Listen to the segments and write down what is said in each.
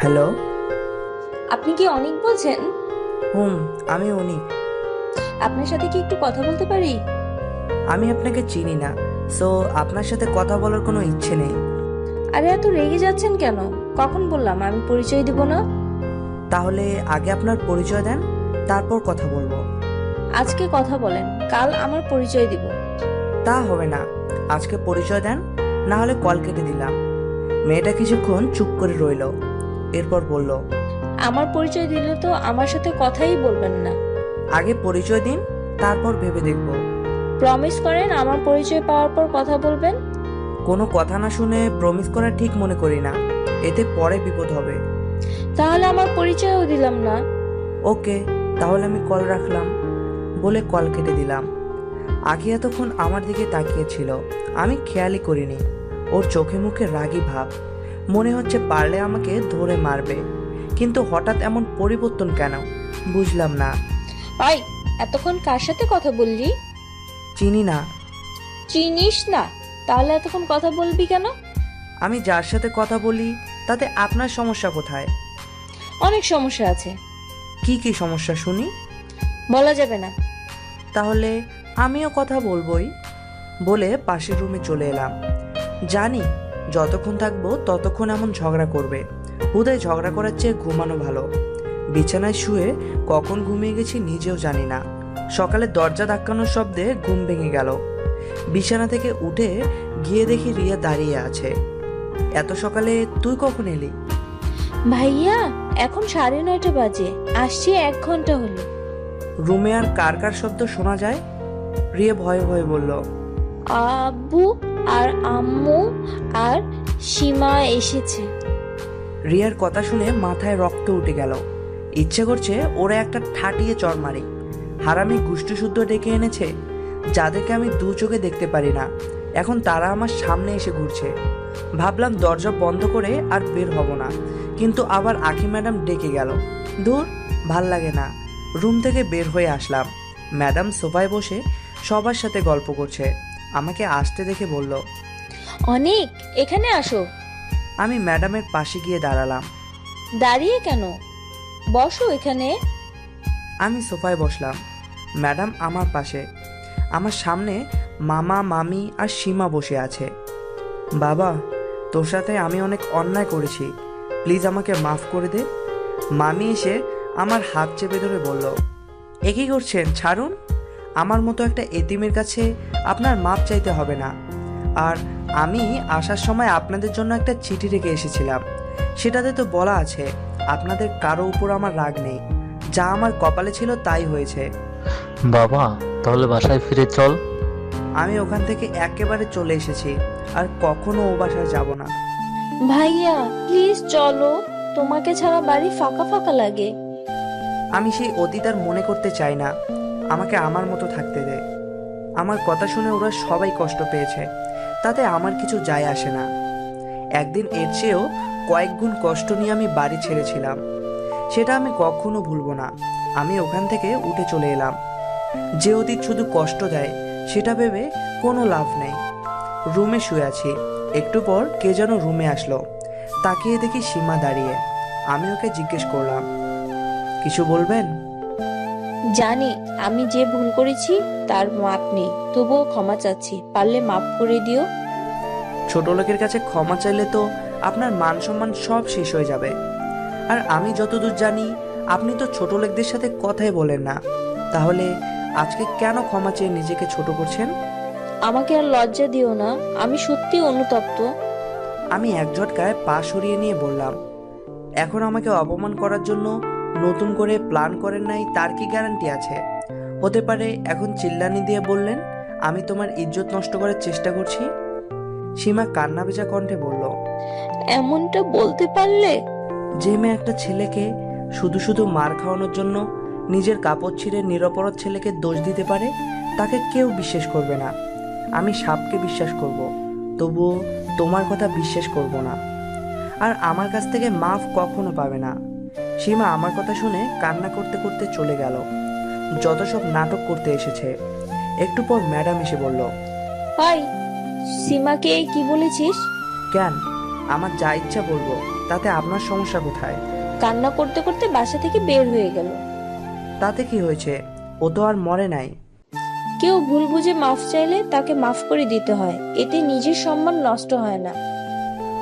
Hello. আপনি কি অনিক বলছেন? হুম, আমি অনিক। আপনার সাথে কি একটু কথা বলতে পারি? আমি আপনাকে চিনি না, সো আপনার সাথে কথা বলার কোনো ইচ্ছে নেই। আরে এত রেগে যাচ্ছেন কেন? কখন বললাম আমি পরিচয় দিব না? তাহলে আগে আপনার পরিচয় দেন, তারপর কথা বলবো। আজকে কথা বলেন, কাল আমার পরিচয় দিব। তা হবে না। আজকে পরিচয় দেন, না হলে কল কেটে দিলাম। মেয়েটা কিছুক্ষণ চুপ করে রইল, এরপর বলল, আমার পরিচয় দিলে তো আমার সাথে কথাই বলবেন না। আগে পরিচয় দিন, তারপর ভেবে দেখব। প্রমিস করেন আমার পরিচয় পাওয়ার পর কথা বলবেন। কোনো কথা না শুনে প্রমিস করা ঠিক মনে করি না, এতে পরে বিপদ হবে। তাহলে আমার পরিচয়ও দিলাম না। ওকে, তাহলে আমি কল রাখলাম বলে কল কেটে দিলাম। আখি এতক্ষণ আমার দিকে তাকিয়েছিল, আমি খেয়ালই করিনি। ওর চোখে মুখে রাগী ভাব, মনে হচ্ছে পারলে আমাকে ধরে মারবে। কিন্তু হঠাৎ এমন পরিবর্তন কেন বুঝলাম না। ওই, এতক্ষণ কার সাথে কথা বললি? চিনি না। চিনিস না? তাহলে এতক্ষণ কথা বলবি কেন? আমি যার সাথে কথা বলি তাতে আপনার সমস্যা কোথায়? অনেক সমস্যা আছে। কি কি সমস্যা শুনি। বলা যাবে না। তাহলে আমিও কথা বলবোই বলে পাশের রুমে চলে এলাম। জানি যতক্ষণ থাকবো ততক্ষণ এমন ঝগড়া করবে। হুদায় ঝগড়া করার চেয়ে ঘুমানো ভালো। বিছানায় শুয়ে কখন ঘুমিয়ে গেছি নিজেও জানি না। সকালে দরজা ধাক্কানোর শব্দে ঘুম ভেঙে গেল। বিছানা থেকে উঠে গিয়ে দেখি রিয়া দাঁড়িয়ে আছে। এত সকালে তুই কখন এলি? ভাইয়া, এখন 9:30 বাজে, আসছি 1 ঘন্টা হলো। রুমে আর কার কার শব্দ শোনা যায়? রিয়া ভয়ে ভয়ে বলল, আব্বু আর আম্মু আর সীমা এসেছে। রিয়ার কথা শুনে মাথায় রক্ত উঠে গেল। ইচ্ছে করছে ওরা একটা ঠাটিয়ে চড় মারি। হারামি গুষ্টি শুদ্ধ ডেকে এনেছে, যাদেরকে আমি দু চোখে দেখতে পারি না। এখন তারা আমার সামনে এসে ঘুরছে। ভাবলাম দরজা বন্ধ করে আর বের হব না, কিন্তু আবার আখি ম্যাডাম ডেকে গেল। দূর, ভাল লাগে না। রুম থেকে বের হয়ে আসলাম। ম্যাডাম সোফায় বসে সবার সাথে গল্প করছে। আমাকে আসতে দেখে বলল, অনেক, এখানে আসো। আমি ম্যাডামের পাশে গিয়ে দাঁড়ালাম। দাঁড়িয়ে কেন? বসো এখানে। আমি সোফায় বসলাম, ম্যাডাম আমার পাশে। আমার সামনে মামা মামি আর সীমা বসে আছে। বাবা, তোর সাথে আমি অনেক অন্যায় করেছি, প্লিজ আমাকে মাফ করে দে। মামি এসে আমার হাত চেপে ধরে বলল, এ কী করছেন, ছাড়ুন। আমার মতো একটা এতিমের কাছে আপনার মাপ চাইতে হবে না। আর আমি আসার সময় আপনাদের জন্য একটা চিঠি রেখে এসেছিলাম, সেটাতে তো বলা আছে আপনাদের কারো উপর আমার রাগ নেই। যা আমার কপালে ছিল তাই হয়েছে। বাবা, তাহলে বাসায় ফিরে চল। আমি ওখান থেকে একেবারে চলে এসেছি, আর কখনো ও বাসায় যাব না। ভাইয়া প্লিজ চলো, তোমাকে ছাড়া বাড়ি ফাঁকা ফাঁকা লাগে। আমি সেই অতীত আর মনে করতে চাই না, আমাকে আমার মতো থাকতে দে। আমার কথা শুনে ওরা সবাই কষ্ট পেয়েছে, তাতে আমার কিছু যায় আসে না। একদিন এর চেয়েও কয়েক গুণ কষ্ট নিয়ে আমি বাড়ি ছেড়েছিলাম, সেটা আমি কখনো ভুলবো না। আমি ওখান থেকে উঠে চলে এলাম। যে অতীত শুধু কষ্ট দেয় সেটা ভেবে কোনো লাভ নেই। রুমে শুয়ে আছি, একটু পর কে যেন রুমে আসলো। তাকিয়ে দেখি সীমা দাঁড়িয়ে। আমি ওকে জিজ্ঞেস করলাম, কিছু বলবেন? জানি আমি যে ভুল করেছি তার মাপ নেই, তবুও ক্ষমা চাচ্ছি, পারলে মাফ করে দিও। ছোট লোকের কাছে ক্ষমা চাইলে তো আপনার মান সম্মান সব শেষ হয়ে যাবে। আর আমি যতদূর জানি আপনি তো ছোট লোকদের সাথে কথাই বলেন না, তাহলে আজকে কেন ক্ষমা চেয়ে নিজেকে ছোট করছেন? আমাকে আর লজ্জা দিও না, আমি সত্যি অনুতপ্ত। আমি এক ঝটকায় পা সরিয়ে নিয়ে বললাম, এখন আমাকে অপমান করার জন্য নতুন করে প্ল্যান করেন নাই তার কি গ্যারান্টি আছে? হতে পারে এখন চিল্লানি দিয়ে বললেন আমি তোমার ইজ্জত নষ্ট করার চেষ্টা করছি। সীমা কান্না ভেজা কণ্ঠে বলল, এমনটা বলতে পারলে? যে মেয়ে একটা ছেলেকে শুধু শুধু মার খাওয়ানোর জন্য নিজের কাপড় ছিঁড়ে নিরপরাধ ছেলেকে দোষ দিতে পারে, তাকে কেউ বিশ্বাস করবে না। আমি সাপকে বিশ্বাস করব, তবুও তোমার কথা বিশ্বাস করব না। আর আমার কাছ থেকে মাফ কখনো পাবে না। সীমা আমার কথা শুনে কান্না করতে করতে চলে গেল। যত সব নাটক করতে এসেছে। একটু পর ম্যাডাম এসে বলল, ভাই, সীমাকে কি বলেছিস? কেন? আমার যা ইচ্ছা বলবো। তাতে আপনার সমস্যা কোথায়? কান্না করতে করতে বাসা থেকে বের হয়ে গেল। তাতে কি হয়েছে? ও তো আর মরে নাই। কেউ ভুল বুঝে মাফ চাইলে তাকে মাফ করে দিতে হয়, এতে নিজের সম্মান নষ্ট হয় না।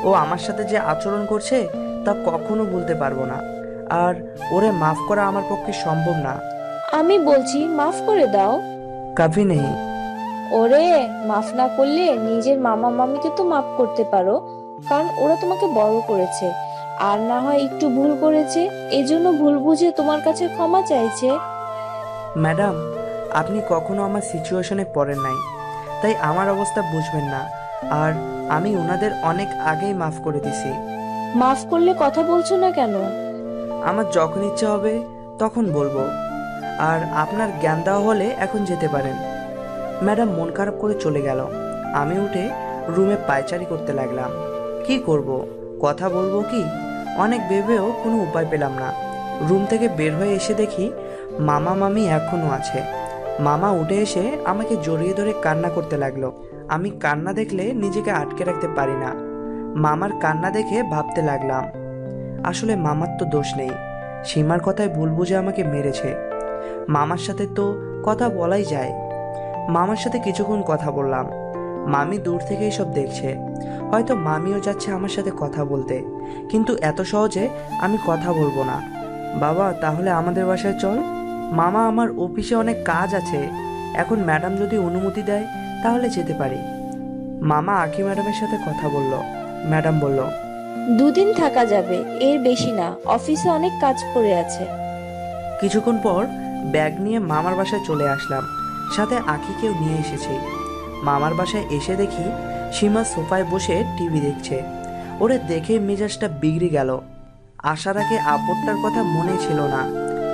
ও আমার সাথে যে আচরণ করছে তা কখনো ভুলতে পারবো না। আর ওরে মাফ করা আমার পক্ষে সম্ভব না। আমি বলছি মাফ করে দাও। কাফি নেই। ওরে, মাফ না করলে নিজের মামা মামিকে তো মাফ করতে পারো, কারণ ওরা তোমাকে বড় করেছে। আর না হয় একটু ভুল করেছে, এজন্য ভুল বুঝে তোমার কাছে ক্ষমা চাইছে। ম্যাডাম, আপনি কখনো আমার সিচুয়েশনে পড়েন নাই, তাই আমার অবস্থা বুঝবেন না। আর আমি ওনাদের অনেক আগেই মাফ করে দিছি। মাফ করলে কথা বলছো না কেন? আমার যখন ইচ্ছে হবে তখন বলবো। আর আপনার জ্ঞান দেওয়া হলে এখন যেতে পারেন। ম্যাডাম মন খারাপ করে চলে গেল। আমি উঠে রুমে পায়চারি করতে লাগলাম। কি করব? কথা বলবো কি? অনেক ভেবেও কোনো উপায় পেলাম না। রুম থেকে বের হয়ে এসে দেখি মামা মামি এখনও আছে। মামা উঠে এসে আমাকে জড়িয়ে ধরে কান্না করতে লাগলো। আমি কান্না দেখলে নিজেকে আটকে রাখতে পারি না। মামার কান্না দেখে ভাবতে লাগলাম, আসলে মামার তো দোষ নেই। সীমার কথায় ভুল বুঝে আমাকে মেরেছে। মামার সাথে তো কথা বলাই যায়। মামার সাথে কিছুক্ষণ কথা বললাম। মামি দূর থেকে এসব দেখছে। হয়তো মামিও যাচ্ছে আমার সাথে কথা বলতে, কিন্তু এত সহজে আমি কথা বলবো না। বাবা, তাহলে আমাদের বাসায় চল। মামা, আমার অফিসে অনেক কাজ আছে। এখন ম্যাডাম যদি অনুমতি দেয় তাহলে যেতে পারি। মামা আঁখি ম্যাডামের সাথে কথা বলল। ম্যাডাম বলল, 2 দিন থাকা যাবে, এর বেশি না, অফিসে অনেক কাজ পড়ে আছে। কিছুক্ষণ পর ব্যাগ নিয়ে মামার বাসায় চলে আসলাম। সাথে আঁখিকেও নিয়ে এসেছি। মামার বাসায় এসে দেখি সীমা সোফায় বসে টিভি দেখছে। ওরে দেখে মেজাজটা বিগড়ে গেল। আসার আগে আপদটার কথা মনে ছিল না,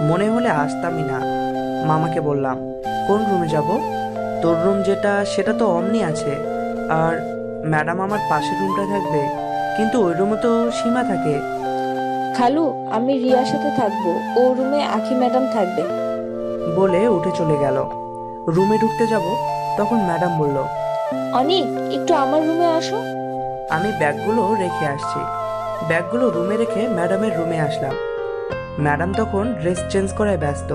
মনে হলে আসতামই না। মামাকে বললাম, কোন রুমে যাব? তোর রুম যেটা সেটা তো অমনি আছে। আর ম্যাডাম আমার পাশের রুমটা থাকবে, কিন্তু ওই রুমে তো সীমা থাকে। খালু, আমি রিয়ার সাথে থাকবো, ও রুমে আখি ম্যাডাম থাকবে। বলে উঠে চলে গেল। রুমে ঢুকতে যাব, তখন ম্যাডাম বলল, অনিক, একটু আমার রুমে আসো। আমি ব্যাগগুলো রেখে আসছি। ব্যাগগুলো রুমে রেখে ম্যাডামের রুমে আসলাম। ম্যাডাম তখন ড্রেস চেঞ্জ করায় ব্যস্ত।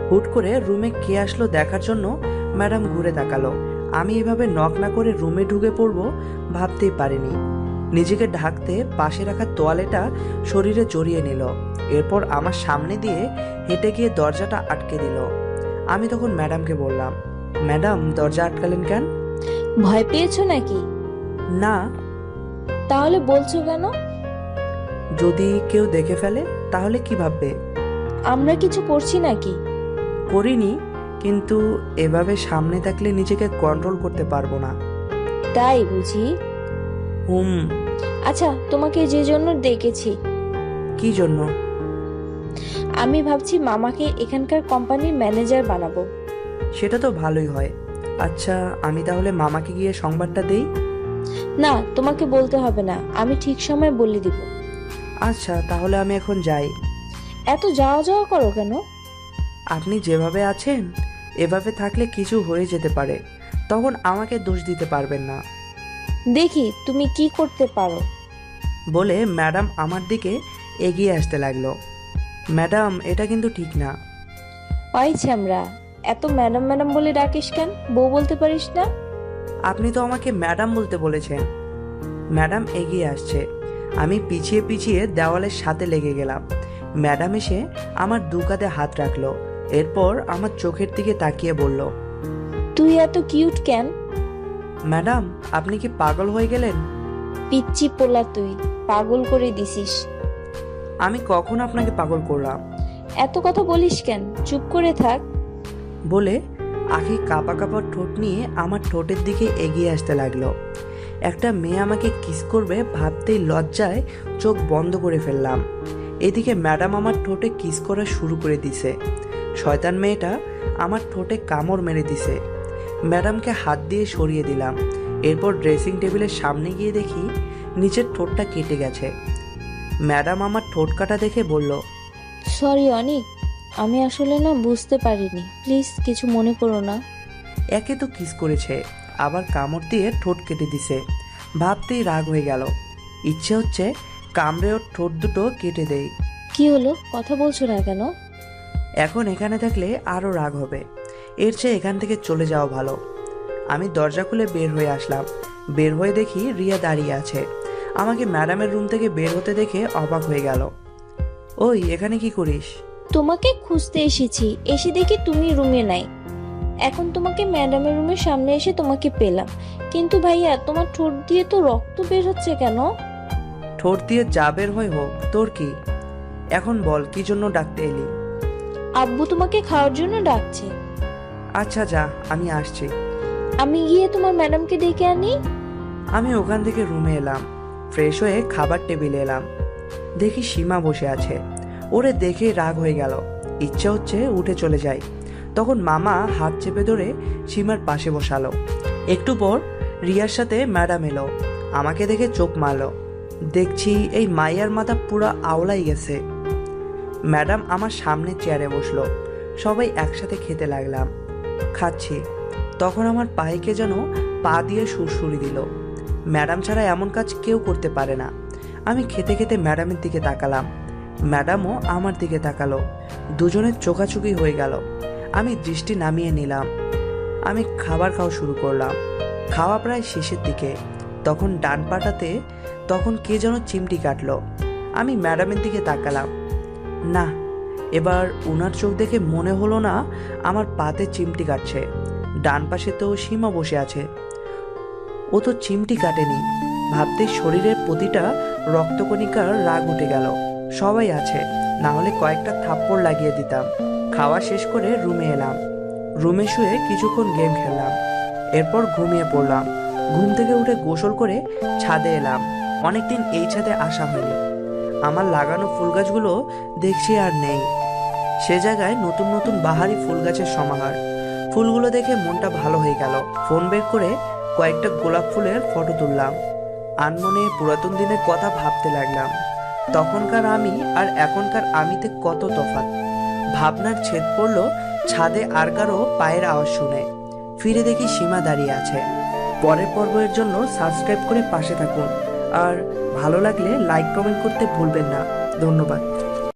হুট করে রুমে কে আসলো দেখার জন্য ম্যাডাম ঘুরে তাকালো। আমি এভাবে নক না করে রুমে ঢুকে পড়বো ভাবতেই পারিনি। নিজেকে ঢাকতে পাশে রাখা তোয়ালেটা শরীরে জড়িয়ে নিল। এরপর আমার সামনে দিয়ে হেঁটে গিয়ে দরজাটা আটকে দিল। আমি তখন ম্যাডামকে বললাম, ম্যাডাম, দরজা আটকালেন কেন? ভয় পেয়েছো নাকি? না। তাহলে বলছো কেন? যদি কেউ দেখে ফেলে তাহলে কি ভাববে? আমরা কিছু করছি নাকি? করিনি, কিন্তু এভাবে সামনে থাকলে নিজেকে কন্ট্রোল করতে পারবো না। তাই বুঝি? হুম। আচ্ছা, তোমাকে যে জন্য ডেকেছি, কি জন্য? আমি ভাবছি মামাকে এখানকার কোম্পানির ম্যানেজার বানাবো। সেটা তো ভালোই হয়। আচ্ছা, আমি তাহলে মামাকে গিয়ে সংবাদটা দেই? না, তোমাকে বলতে হবে না, আমি ঠিক সময় বলে দিব। আচ্ছা, তাহলে আমি এখন যাই। এত যাওয়া যাওয়া করো কেন? আপনি যেভাবে আছেন এভাবে থাকলে কিছু হয়ে যেতে পারে, তখন আমাকে দোষ দিতে পারবেন না। দেখি তুমি কি করতে পারো। বলে ম্যাডাম আমার দিকে এগিয়ে আসতে লাগলো। ম্যাডাম, এটা কিন্তু ঠিক না। ওই ছ্যামরা, এত ম্যাডাম ম্যাডাম বলে ডাকিস কেন? বউ বলতে পারিস না? আপনি তো আমাকে ম্যাডাম বলতে বলেছেন। ম্যাডাম এগিয়ে আসছে। আমি পিছিয়ে পিছিয়ে দেওয়ালের সাথে লেগে গেলাম। ম্যাডাম এসে আমার দু কাঁধে হাত রাখলো। এরপর আমার চোখের দিকে তাকিয়ে বলল, তুই এত কিউট কেন? ম্যাডাম, আপনি কি পাগল হয়ে গেলেন? পিচ্চি পোলা তুই, পাগল করে দিছিস। আমি কখন আপনাকে পাগল করলাম? এত কথা বলিস কেন? চুপ করে থাক। বলে আখি কাঁপা কাঁপা ঠোঁট নিয়ে আমার ঠোঁটের দিকে এগিয়ে আসতে লাগলো। একটা মেয়ে আমাকে কিস করবে ভাবতেই লজ্জায় চোখ বন্ধ করে ফেললাম। এদিকে ম্যাডাম আমার ঠোঁটে কিস করা শুরু করে দিছে। শয়তান মেয়েটা আমার ঠোঁটে কামড় মেরে দিছে। ম্যাডামকে হাত দিয়ে সরিয়ে দিলাম। এরপর ড্রেসিং টেবিলের সামনে গিয়ে দেখি নিচের ঠোঁটটা কেটে গেছে। ম্যাডাম আমার ঠোঁট কাটা দেখে বলল, সরি অনিক, আমি আসলে না বুঝতে পারিনি, প্লিজ কিছু মনে করো না। একে তো কিস করেছে, আবার কামড় দিয়ে ঠোঁট কেটে দিছে। ভাবতেই রাগ হয়ে গেল। ইচ্ছে হচ্ছে কামড়ে ওর ঠোঁট দুটো কেটে দেই। কি হলো, কথা বলছো না কেন? এখন এখানে থাকলে আরও রাগ হবে, এর চেয়ে এখান থেকে চলে যাওয়া ভালো। আমি দরজা খুলে বের হয়ে আসলাম। বের হয়ে দেখি রিয়া দাঁড়িয়ে আছে। আমাকে ম্যাডামের রুম থেকে বের হতে দেখে অবাক হয়ে গেল। ওই, এখানে কি করিস? তোমাকে খুঁজতে এসেছি, এসে দেখি তুমি রুমে নাই। এখন তোমাকে ম্যাডামের রুমের সামনে এসে তোমাকে পেলাম। কিন্তু ভাইয়া, তোমার ঠোঁট দিয়ে তো রক্ত বের হচ্ছে কেন? ঠোঁট দিয়ে যা বের হয় হোক, তোর কি? এখন বল, কি জন্য ডাকতে এলি? আব্বু তোমাকে খাওয়ার জন্য ডাকছে। আচ্ছা যা, আমি আসছি। আমি গিয়ে তোমার ম্যাডামকে ডেকে আনি। আমি ওখান থেকে রুমে এলাম। ফ্রেশ হয়ে খাবার টেবিলে এলাম। দেখি সীমা বসে আছে। ওরে দেখে রাগ হয়ে গেল। ইচ্ছা হচ্ছে উঠে চলে যাই। তখন মামা হাত চেপে ধরে সীমার পাশে বসালো। একটু পর রিয়ার সাথে ম্যাডাম এলো। আমাকে দেখে চোখ মারলো। দেখছি এই মাইয়ার মাথা পুরো আওলাই গেছে। ম্যাডাম আমার সামনে চেয়ারে বসলো। সবাই একসাথে খেতে লাগলাম। খাচ্ছি, তখন আমার পায়ে কে যেন পা দিয়ে সুরসুরি দিল। ম্যাডাম ছাড়া এমন কাজ কেউ করতে পারে না। আমি খেতে খেতে ম্যাডামের দিকে তাকালাম। ম্যাডামও আমার দিকে তাকালো। দুজনের চোখাচোখি হয়ে গেল। আমি দৃষ্টি নামিয়ে নিলাম। আমি খাবার খাওয়া শুরু করলাম। খাওয়া প্রায় শেষের দিকে। তখন ডান পাটাতে তখন কে যেন চিমটি কাটলো। আমি ম্যাডামের দিকে তাকালাম। না, এবার ওনার চোখ দেখে মনে হলো না আমার পাতে চিমটি কাটছে। ডান পাশে তো সীমা বসে আছে, ও তো চিমটি কাটেনি। ভাবতে শরীরের প্রতিটা রক্তকণিকার রাগ উঠে গেল। সবাই আছে, না হলে কয়েকটা থাপ্পড় লাগিয়ে দিতাম। খাওয়া শেষ করে রুমে এলাম। রুমে শুয়ে কিছুক্ষণ গেম খেললাম। এরপর ঘুমিয়ে পড়লাম। ঘুম থেকে উঠে গোসল করে ছাদে এলাম। অনেকদিন এই ছাদে আসা হয়নি। আমার লাগানো ফুল গাছগুলো দেখছি আর নেই। সে জায়গায় নতুন নতুন বাহারি ফুল গাছের সমাহার। ফুলগুলো দেখে মনটা ভালো হয়ে গেল। ফোন বের করে কয়েকটা গোলাপ ফুলের ফটো তুললাম। আনমনে পুরাতন দিনের কথা ভাবতে লাগলাম। তখনকার আমি আর এখনকার আমিতে কত তফাৎ। ভাবনার ছেদ পড়লো ছাদে আর কারো পায়ের আওয়াজ শুনে। ফিরে দেখি সীমা দাঁড়িয়ে আছে। পরের পর্বের জন্য সাবস্ক্রাইব করে পাশে থাকুন। আর ভালো লাগলে লাইক কমেন্ট করতে ভুলবেন না। ধন্যবাদ।